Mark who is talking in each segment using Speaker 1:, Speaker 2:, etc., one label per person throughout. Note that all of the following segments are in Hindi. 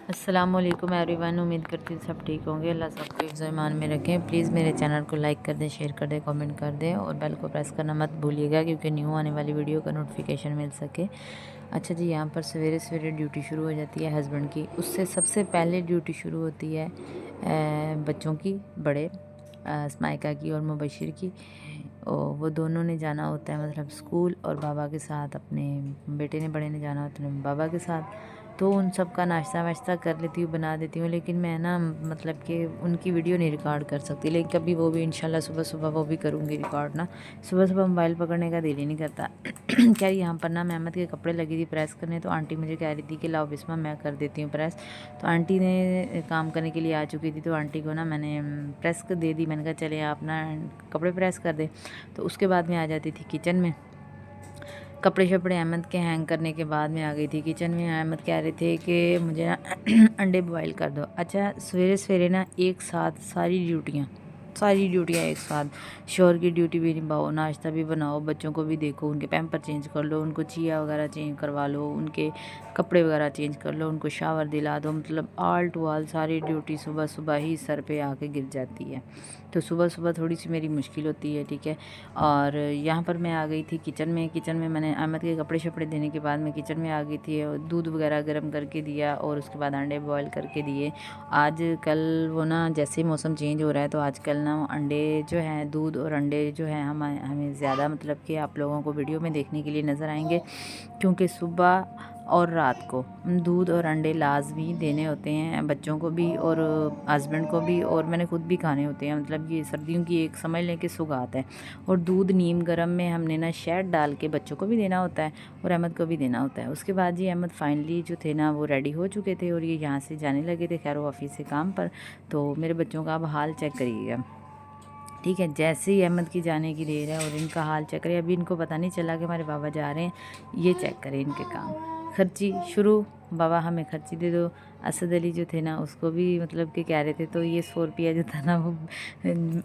Speaker 1: अस्सलाम वालेकुम एवरीवन। उम्मीद करती हूँ सब ठीक होंगे। अल्लाह सबको हिफ्ज़ ईमान में रखें। प्लीज़ मेरे चैनल को लाइक कर दें, शेयर कर दें, कमेंट कर दें और बेल को प्रेस करना मत भूलिएगा क्योंकि न्यू आने वाली वीडियो का नोटिफिकेशन मिल सके। अच्छा जी, यहाँ पर सवेरे सवेरे ड्यूटी शुरू हो जाती है हस्बैंड की। उससे सबसे पहले ड्यूटी शुरू होती है बच्चों की, बड़े स्माइका की और मुबशिर की। और वो दोनों ने जाना होता है मतलब स्कूल, और बाबा के साथ अपने बेटे ने, बड़े ने जाना होता है बाबा के साथ। तो उन सब का नाश्ता वाश्ता कर लेती हूँ, बना देती हूँ। लेकिन मैं ना मतलब कि उनकी वीडियो नहीं रिकॉर्ड कर सकती, लेकिन कभी वो भी इंशाल्लाह सुबह सुबह वो भी करूँगी रिकॉर्ड ना। सुबह सुबह मोबाइल पकड़ने का दिल ही नहीं करता। क्या यहाँ पर ना मेहमद के कपड़े लगी थी प्रेस करने, तो आंटी मुझे कह रही थी कि लाओ बिस्मा मैं कर देती हूँ प्रेस। तो आंटी ने काम करने के लिए आ चुकी थी, तो आंटी को ना मैंने प्रेस कर दे दी। मैंने कहा चले आप ना कपड़े प्रेस कर दे। तो उसके बाद में आ जाती थी किचन में। कपड़े शपड़े अहमद के हैंग करने के बाद में आ गई थी किचन में। अहमद कह रहे थे कि मुझे ना अंडे बॉईल कर दो। अच्छा, सवेरे सवेरे ना एक साथ सारी ड्यूटियाँ एक साथ। शोहर की ड्यूटी भी निभाओ, नाश्ता भी बनाओ, बच्चों को भी देखो, उनके पैम्पर चेंज कर लो, उनको चिया वगैरह चेंज करवा लो, उनके कपड़े वगैरह चेंज कर लो, उनको शावर दिला दो। मतलब आल टू आल सारी ड्यूटी सुबह सुबह ही सर पे आके गिर जाती है। तो सुबह सुबह थोड़ी सी मेरी मुश्किल होती है, ठीक है। और यहाँ पर मैं आ गई थी किचन में मैंने अहमद के कपड़े शपड़े देने के बाद मैं किचन में आ गई थी और दूध वगैरह गर्म करके दिया और उसके बाद अंडे बॉईल करके दिए। आज कल वो ना जैसे मौसम चेंज हो रहा है तो आजकल ना अंडे जो हैं, दूध और अंडे जो हैं हमें ज़्यादा मतलब कि आप लोगों को वीडियो में देखने के लिए नज़र आएंगे, क्योंकि सुबह और रात को दूध और अंडे लाजमी देने होते हैं बच्चों को भी और हस्बैंड को भी, और मैंने खुद भी खाने होते हैं। मतलब ये सर्दियों की एक समझ लें कि सुगात है। और दूध नीम गरम में हमने ना शहद डाल के बच्चों को भी देना होता है और अहमद को भी देना होता है। उसके बाद जी अहमद फाइनली जो थे ना वो रेडी हो चुके थे और ये यहाँ से जाने लगे थे खैर ऑफिस से काम पर। तो मेरे बच्चों का अब हाल चेक करिएगा, ठीक है। जैसे ही अहमद की जाने की देर है और इनका हाल चेक करें, अभी इनको पता नहीं चला कि हमारे बाबा जा रहे हैं। ये चेक करें इनके काम। खर्ची शुरू, बाबा हमें खर्ची दे दो। असद अली जो थे ना उसको भी मतलब कि कह रहे थे, तो ये 100 रुपया जो था ना वो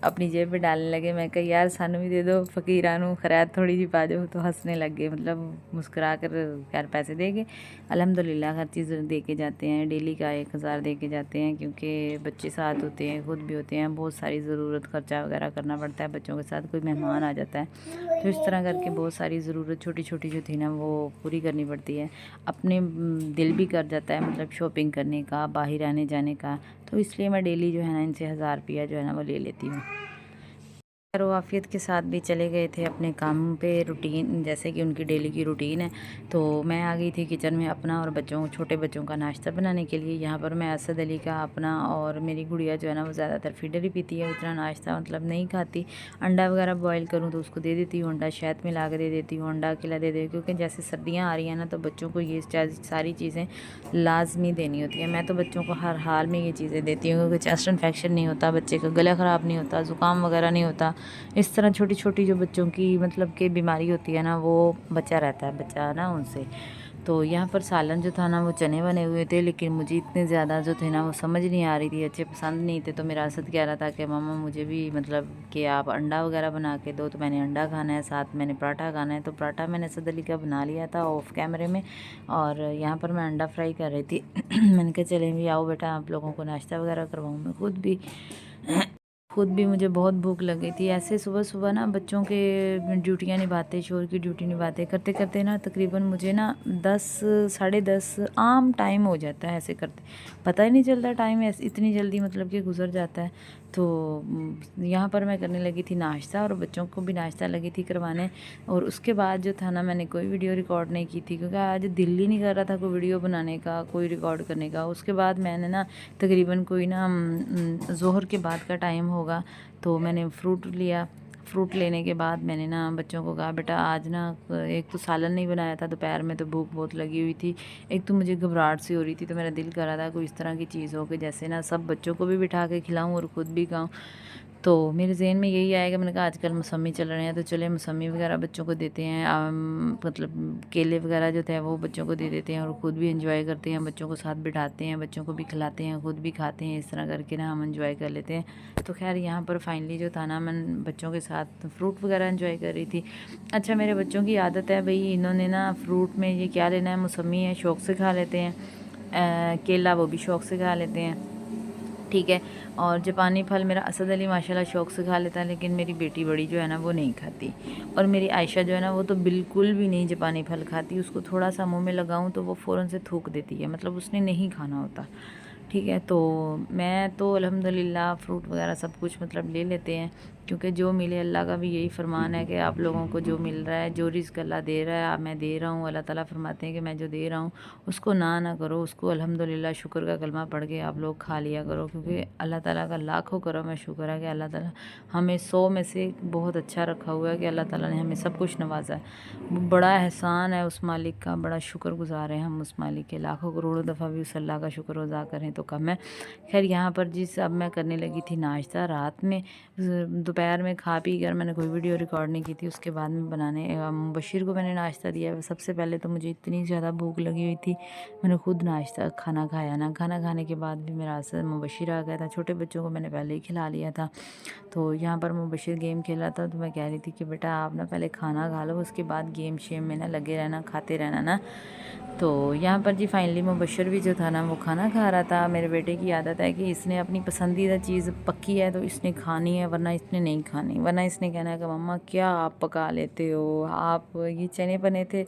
Speaker 1: अपनी जेब में डालने लगे। मैं कहा यार सानू भी दे दो, फ़कीरानू खैरात थोड़ी सी पा जाओ। तो हंसने लग गए, मतलब मुस्कुरा कर खैर पैसे दे गए। अल्हम्दुलिल्लाह हर चीज़ दे के जाते हैं, डेली का 1000 दे के जाते हैं, क्योंकि बच्चे साथ होते हैं, खुद भी होते हैं, बहुत सारी ज़रूरत खर्चा वगैरह करना पड़ता है बच्चों के साथ। कोई मेहमान आ जाता है तो इस तरह करके बहुत सारी ज़रूरत छोटी छोटी जो थी ना वो पूरी करनी पड़ती है। अपने दिल भी कर जाता है मतलब शॉपिंग करने का, बाहर आने जाने का। तो इसलिए मैं डेली जो है ना इनसे 1000 रुपया जो है ना वो ले लेती हूँ। आफियत के साथ भी चले गए थे अपने काम पे, रूटीन जैसे कि उनकी डेली की रूटीन है। तो मैं आ गई थी किचन में अपना और छोटे बच्चों का नाश्ता बनाने के लिए। यहाँ पर मैं असद अली का अपना और मेरी गुड़िया जो है ना वो ज़्यादातर फीडर ही पीती है, उतना नाश्ता मतलब नहीं खाती। अंडा वगैरह बॉईल करूँ तो उसको दे देती हूँ, अंडा शहद मिला के दे देती हूँ, अंडा अकेला दे देती हूँ, क्योंकि जैसे सर्दियाँ आ रही हैं ना तो बच्चों को ये सारी चीज़ें लाजमी देनी होती है। मैं तो बच्चों को हर हाल में ये चीज़ें देती हूँ, क्योंकि चेस्ट इन्फेक्शन नहीं होता, बच्चे का गला ख़राब नहीं होता, ज़ुकाम वगैरह नहीं होता। इस तरह छोटी छोटी जो बच्चों की मतलब कि बीमारी होती है ना वो बचा रहता है बच्चा ना उनसे। तो यहाँ पर सालन जो था ना वो चने बने हुए थे, लेकिन मुझे इतने ज़्यादा जो थे ना वो समझ नहीं आ रही थी, अच्छे पसंद नहीं थे। तो मेरा असद कह रहा था कि मामा मुझे भी मतलब कि आप अंडा वगैरह बना के दो। तो मैंने अंडा खाना है, साथ मैंने पराठा खाना है। तो पराठा मैंने असद अली का बना लिया था ऑफ कैमरे में, और यहाँ पर मैं अंडा फ्राई कर रही थी। मैंने कहा चलें भी आओ बेटा आप लोगों को नाश्ता वगैरह करवाऊँ। मैं खुद भी मुझे बहुत भूख लग गई थी। ऐसे सुबह सुबह ना बच्चों के ड्यूटियाँ निभाते, शोर की ड्यूटी निभाते करते करते ना तकरीबन मुझे ना 10 साढ़े 10 आम टाइम हो जाता है। ऐसे करते पता ही नहीं चलता टाइम ऐसे इतनी जल्दी मतलब कि गुजर जाता है। तो यहाँ पर मैं करने लगी थी नाश्ता और बच्चों को भी नाश्ता लगी थी करवाने। और उसके बाद जो था ना मैंने कोई वीडियो रिकॉर्ड नहीं की थी, क्योंकि आज दिल ही नहीं कर रहा था कोई वीडियो बनाने का, कोई रिकॉर्ड करने का। उसके बाद मैंने ना तकरीबन कोई ना ज़ोहर के बाद का टाइम होगा, तो मैंने फ्रूट लिया। फ्रूट लेने के बाद मैंने ना बच्चों को कहा बेटा आज ना एक तो सालन नहीं बनाया था, दोपहर में तो भूख बहुत लगी हुई थी, एक तो मुझे घबराहट सी हो रही थी। तो मेरा दिल कर रहा था कोई इस तरह की चीज़ हो कि जैसे ना सब बच्चों को भी बिठा के खिलाऊं और ख़ुद भी खाऊं। तो मेरे ज़हन में यही आएगा, मैंने कहा आजकल मौसमी चल रहे हैं तो चले मौसमी वगैरह बच्चों को देते हैं। मतलब केले वगैरह जो थे वो बच्चों को दे देते हैं और ख़ुद भी इंजॉय करते हैं, बच्चों को साथ बिठाते हैं, बच्चों को भी खिलाते हैं, ख़ुद भी खाते हैं। इस तरह करके ना हम इंजॉय कर लेते हैं। तो खैर यहाँ पर फाइनली जो था ना मैं बच्चों के साथ फ्रूट वगैरह इंजॉय कर रही थी। अच्छा, मेरे बच्चों की आदत है भाई, इन्होंने ना फ्रूट में ये क्या लेना है, मौसमी है, शौक़ से खा लेते हैं। केला वो भी शौक़ से खा लेते हैं, ठीक है। और जापानी फल मेरा असद अली माशाल्लाह शौक़ से खा लेता है, लेकिन मेरी बेटी बड़ी जो है ना वो नहीं खाती। और मेरी आयशा जो है ना वो तो बिल्कुल भी नहीं जापानी फल खाती, उसको थोड़ा सा मुंह में लगाऊं तो वो फ़ौरन से थूक देती है, मतलब उसने नहीं खाना होता, ठीक है। तो मैं तो अल्हम्दुलिल्लाह फ्रूट वगैरह सब कुछ मतलब ले लेते हैं, क्योंकि जो मिले अल्लाह का भी यही फरमान है कि आप लोगों को जो मिल रहा है, जो रिज़्क़ अल्लाह दे रहा है आप मैं दे रहा हूँ। अल्लाह ताला फरमाते हैं कि मैं जो दे रहा हूँ उसको ना करो, उसको अल्हम्दुलिल्लाह शुक्र का कलमा पढ़ के आप लोग खा लिया करो, क्योंकि अल्लाह ताला का लाखों करम है, शुक्र है कि अल्लाह ताला हमें 100 में से बहुत अच्छा रखा हुआ है कि अल्लाह ताला ने हमें सब कुछ नवाजा है। बड़ा एहसान है उस मालिक का, बड़ा शुक्रगुज़ार हैं हम उस मालिक के, लाखों करोड़ों दफ़ा भी उस अल्लाह का शुक्र अदा करें तो कम है। खैर यहाँ पर जिस अब मैं करने लगी थी नाश्ता, रात में दोपहर में खा पी कर मैंने कोई वीडियो रिकॉर्ड नहीं की थी, उसके बाद में बनाने मुबशिर को मैंने नाश्ता दिया। सबसे पहले तो मुझे इतनी ज़्यादा भूख लगी हुई थी, मैंने खुद नाश्ता खाना खाया ना, खाना खाने के बाद भी मेरा असर मुबशिर आ गया था। छोटे बच्चों को मैंने पहले ही खिला लिया था। तो यहाँ पर मुबशिर गेम खेल रहा था, तो मैं कह रही थी कि बेटा आप ना पहले खाना खा लो, उसके बाद गेम शेम में ना लगे रहना, खाते रहना ना। तो यहाँ पर जी फाइनली मुबशिर भी जो था ना वो खाना खा रहा था। मेरे बेटे की आदत है कि इसने अपनी पसंदीदा चीज़ पक्की है तो इसने खानी है, वरना इसने नहीं खानी, वरना इसने कहना है कि मम्मा क्या आप पका लेते हो, आप ये चने बने थे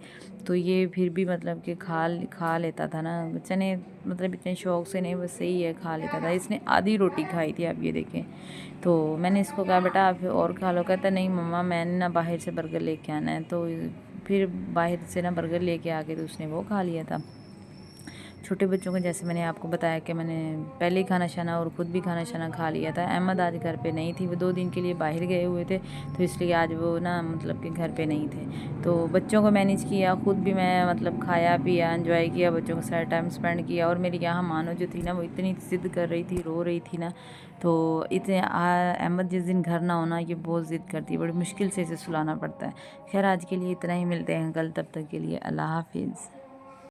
Speaker 1: तो ये फिर भी मतलब कि खा लेता था ना चने, मतलब इतने शौक़ से नहीं, बस सही है खा लेता था। इसने आधी रोटी खाई थी, आप ये देखें। तो मैंने इसको कहा बेटा आप और खा लो, कहता नहीं मम्मा मैंने ना बाहर से बर्गर लेके आना है। तो फिर बाहर से ना बर्गर लेके आके तो उसने वो खा लिया था। छोटे बच्चों को जैसे मैंने आपको बताया कि मैंने पहले ही खाना शाना और ख़ुद भी खाना शाना खा लिया था। अहमद आज घर पे नहीं थी, वो 2 दिन के लिए बाहर गए हुए थे, तो इसलिए आज वो ना मतलब कि घर पे नहीं थे। तो बच्चों को मैनेज किया, ख़ुद भी मैं मतलब खाया पिया, एंजॉय किया, बच्चों के साथ टाइम स्पेंड किया। और मेरी यहाँ मानो जो थी ना वो इतनी ज़िद कर रही थी, रो रही थी ना, तो इतने अहमद जिस दिन घर ना होना ये बहुत ज़िद करती है, बड़ी मुश्किल से इसे सुलाना पड़ता है। खैर आज के लिए इतना ही, मिलते हैं कल, तब तक के लिए अल्लाह हाफिज़।